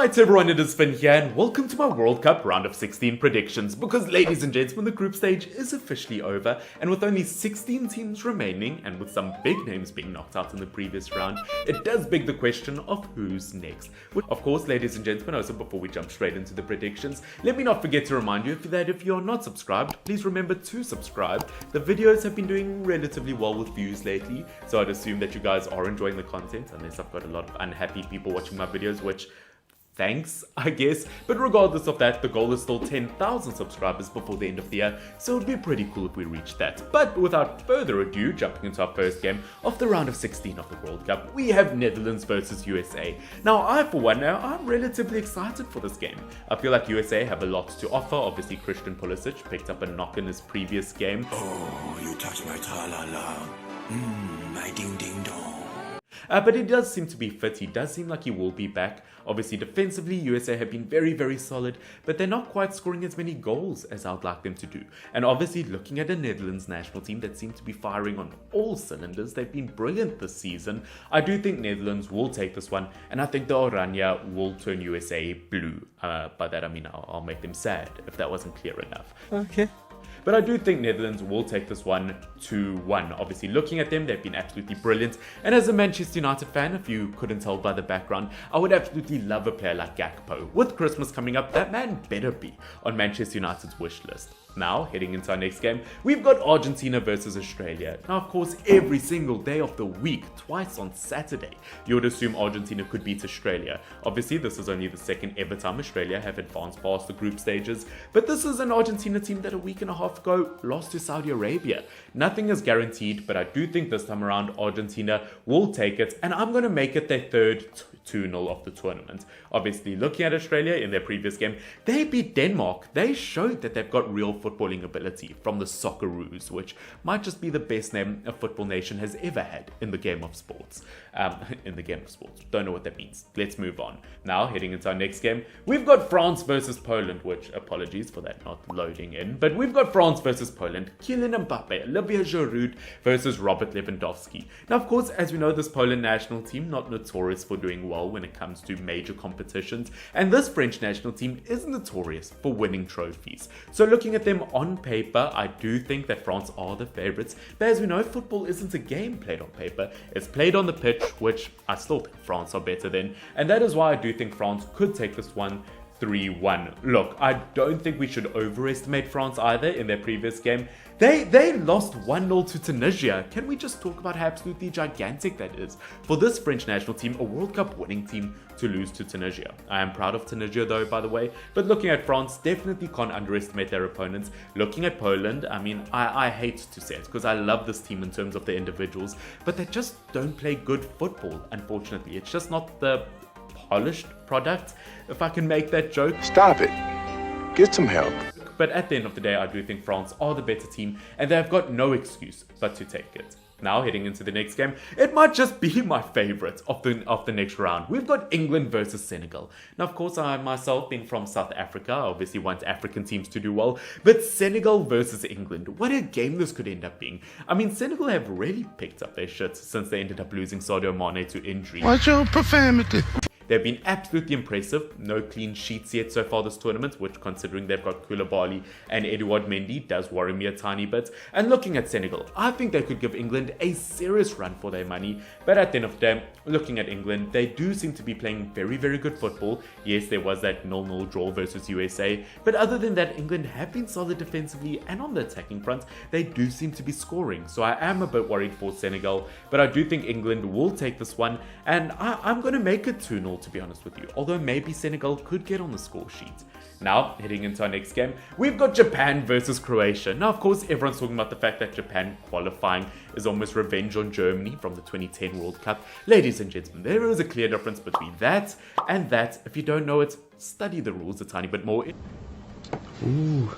Right everyone, it is Finn here and welcome to my World Cup round of 16 predictions because ladies and gentlemen, the group stage is officially over and with only 16 teams remaining and with some big names being knocked out in the previous round, it does beg the question of who's next. Of course, ladies and gentlemen, also before we jump straight into the predictions, let me not forget to remind you that if you're not subscribed, please remember to subscribe. The videos have been doing relatively well with views lately, so I'd assume that you guys are enjoying the content unless I've got a lot of unhappy people watching my videos, which thanks, I guess. But regardless of that, the goal is still 10,000 subscribers before the end of the year, so it'd be pretty cool if we reach that. But without further ado, jumping into our first game of the round of 16 of the World Cup, we have Netherlands versus USA. Now, I'm relatively excited for this game. I feel like USA have a lot to offer. Obviously, Christian Pulisic picked up a knock in his previous game. Oh, you touch my tra-la-la. My ding-ding-dong. But he does seem to be fit. He does seem like he will be back. Obviously, defensively, USA have been very, very solid, but they're not quite scoring as many goals as I would like them to do. And obviously, looking at the Netherlands national team that seem to be firing on all cylinders, they've been brilliant this season. I do think Netherlands will take this one, and I think the Oranje will turn USA blue. By that, I mean I'll make them sad, if that wasn't clear enough. Okay. But I do think Netherlands will take this one 2-1. Obviously, looking at them, they've been absolutely brilliant. And as a Manchester United fan, if you couldn't tell by the background, I would absolutely love a player like Gakpo. With Christmas coming up, that man better be on Manchester United's wish list. Now, heading into our next game, we've got Argentina versus Australia. Now, of course, every single day of the week, twice on Saturday, you would assume Argentina could beat Australia. Obviously, this is only the second ever time Australia have advanced past the group stages, but this is an Argentina team that a week and a half ago lost to Saudi Arabia. Nothing is guaranteed, but I do think this time around Argentina will take it, and I'm going to make it their third 2-0 of the tournament. Obviously, looking at Australia in their previous game, they beat Denmark. They showed that they've got real footballing ability from the Socceroos, which might just be the best name a football nation has ever had in the game of sports. Don't know what that means. Let's move on. Now, heading into our next game, we've got France versus Poland, which, apologies for that not loading in, but we've got France versus Poland. Kylian Mbappe, Olivier Giroud versus Robert Lewandowski. Now, of course, as we know, this Poland national team, not notorious for doing well when it comes to major competitions, and this French national team is notorious for winning trophies. So looking at them on paper, I do think that France are the favourites, but as we know, football isn't a game played on paper, it's played on the pitch, which I still think France are better than, and that is why I do think France could take this one 3-1. Look, I don't think we should overestimate France either in their previous game. They lost 1-0 to Tunisia. Can we just talk about how absolutely gigantic that is for this French national team, a World Cup winning team, to lose to Tunisia? I am proud of Tunisia though, by the way, but looking at France, definitely can't underestimate their opponents. Looking at Poland, I mean, I hate to say it because I love this team in terms of the individuals, but they just don't play good football, unfortunately. It's just not the polished product, if I can make that joke. Stop it. Get some help. But at the end of the day, I do think France are the better team, and they've got no excuse but to take it. Now, heading into the next game, it might just be my favorite of the next round. We've got England versus Senegal. Now, of course, I myself, being from South Africa, obviously want African teams to do well, but Senegal versus England, what a game this could end up being. I mean, Senegal have really picked up their shit since they ended up losing Sadio Mane to injury. What's your profanity? They've been absolutely impressive. No clean sheets yet so far this tournament, which, considering they've got Koulibaly and Edouard Mendy, does worry me a tiny bit. And looking at Senegal, I think they could give England a serious run for their money. But at the end of the day, looking at England, they do seem to be playing very, very good football. Yes, there was that 0-0 draw versus USA. But other than that, England have been solid defensively, and on the attacking front, they do seem to be scoring. So I am a bit worried for Senegal, but I do think England will take this one. And I'm going to make it 2-0. To be honest with you, although maybe Senegal could get on the score sheet. Now, heading into our next game, we've got Japan versus Croatia. Now, of course, everyone's talking about the fact that Japan qualifying is almost revenge on Germany from the 2010 World Cup. Ladies and gentlemen, there is a clear difference between that and that. If you don't know it, study the rules a tiny bit more. Ooh,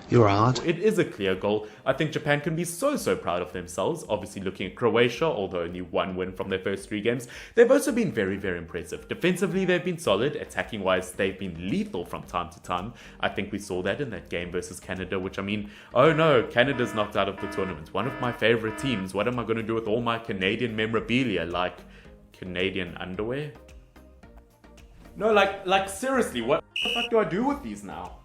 you're hard. It is a clear goal. I think Japan can be so proud of themselves. Obviously, looking at Croatia, although only one win from their first 3 games, they've also been very, very impressive. Defensively, they've been solid. Attacking-wise, they've been lethal from time to time. I think we saw that in that game versus Canada, which, I mean, oh no, Canada's knocked out of the tournament. One of my favorite teams. What am I going to do with all my Canadian memorabilia, like Canadian underwear? No, like seriously, what the fuck do I do with these now?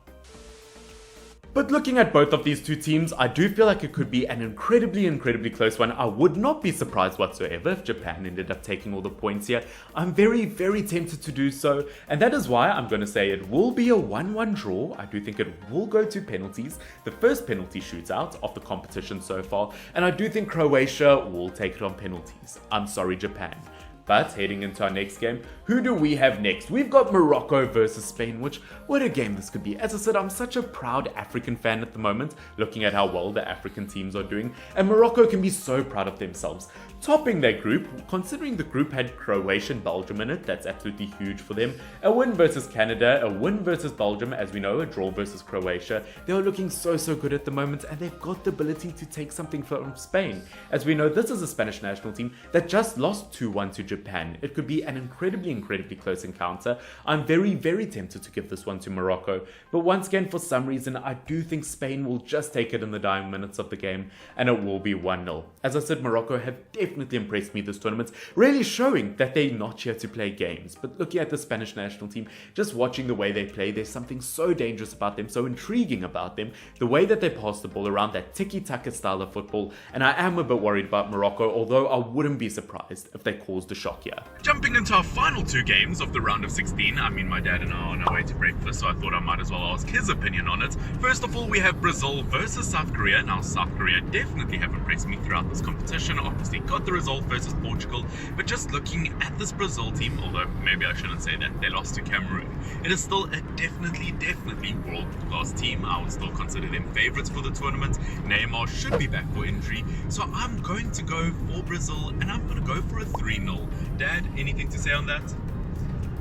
But looking at both of these two teams, I do feel like it could be an incredibly close one. I would not be surprised whatsoever if Japan ended up taking all the points here. I'm very tempted to do so, and that is why I'm going to say it will be a 1-1 draw. I do think it will go to penalties, the first penalty shootout of the competition so far, and I do think Croatia will take it on penalties. I'm sorry, Japan. But heading into our next game, who do we have next? We've got Morocco versus Spain, which, what a game this could be. As I said, I'm such a proud African fan at the moment, looking at how well the African teams are doing, and Morocco can be so proud of themselves. Topping their group, considering the group had Croatia and Belgium in it, that's absolutely huge for them. A win versus Canada, a win versus Belgium, as we know, a draw versus Croatia. They are looking so good at the moment, and they've got the ability to take something from Spain. As we know, this is a Spanish national team that just lost 2-1 to Japan. It could be an incredibly close encounter. I'm very tempted to give this one to Morocco, but once again, for some reason, I do think Spain will just take it in the dying minutes of the game, and it will be 1-0. As I said, Morocco have definitely impressed me this tournament, really showing that they're not here to play games. But looking at the Spanish national team, just watching the way they play, there's something so dangerous about them, so intriguing about them, the way that they pass the ball around, that tiki-taka style of football, and I am a bit worried about Morocco, although I wouldn't be surprised if they caused a shock here. Jumping into our final two games of the round of 16, I mean, my dad and I are on our way to breakfast, so I thought I might as well ask his opinion on it. First of all, we have Brazil versus South Korea. Now, South Korea definitely have impressed me throughout this competition. Obviously got the result versus Portugal, but just looking at this Brazil team, although maybe I shouldn't say that, they lost to Cameroon, it is still a definitely world-class team. I would still consider them favourites for the tournament. Neymar should be back for injury, so I'm going to go for Brazil, and I'm going to go for a 3-0. Dad, anything to say on that?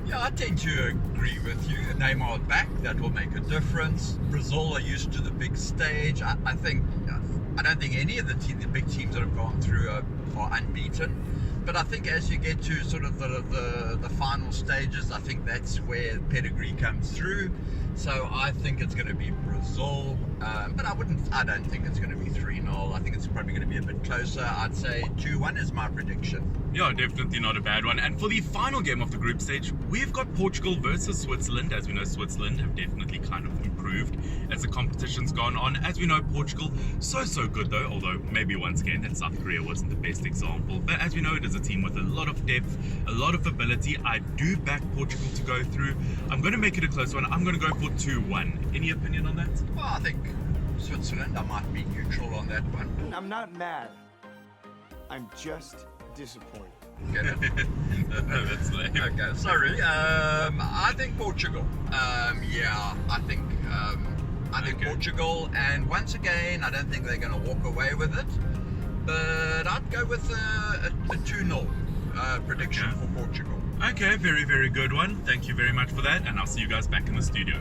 Yeah, I tend to agree with you. Neymar back, that will make a difference. Brazil are used to the big stage. I don't think any of the big teams that have gone through are unbeaten. But I think as you get to sort of the final stages, I think that's where pedigree comes through. So I think it's going to be Brazil, but I don't think it's going to be 3-0. I think it's probably going to be a bit closer. I'd say 2-1 is my prediction. Yeah, definitely not a bad one. And for the final game of the group stage, we've got Portugal versus Switzerland. As we know, Switzerland have definitely kind of improved as the competition's gone on. As we know, Portugal, so good though, although maybe once again that South Korea wasn't the best example. But as we know, it is a team with a lot of depth, a lot of ability. I do back Portugal to go through. I'm going to make it a close one. I'm going to go for 2-1. Any opinion on that? Well, I think Switzerland, I might be neutral on that one. I'm not mad. I'm just disappointed. Get it? No, that's lame. Okay, sorry. I think Portugal. I think Okay. Portugal, and once again, I don't think they're going to walk away with it. But I'd go with a 2-0 prediction for Portugal. Okay, very good one. Thank you very much for that, and I'll see you guys back in the studio.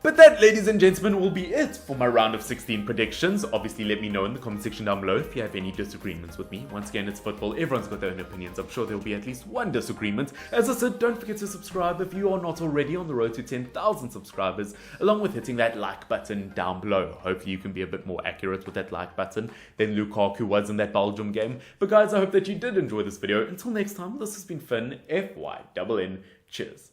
But that, ladies and gentlemen, will be it for my round of 16 predictions. Obviously, let me know in the comment section down below if you have any disagreements with me. Once again, it's football. Everyone's got their own opinions. I'm sure there will be at least one disagreement. As I said, don't forget to subscribe if you are not already on the road to 10,000 subscribers, along with hitting that like button down below. Hopefully, you can be a bit more accurate with that like button than Lukaku was in that Belgium game. But guys, I hope that you did enjoy this video. Until next time, this has been Finn, FYNN. Cheers.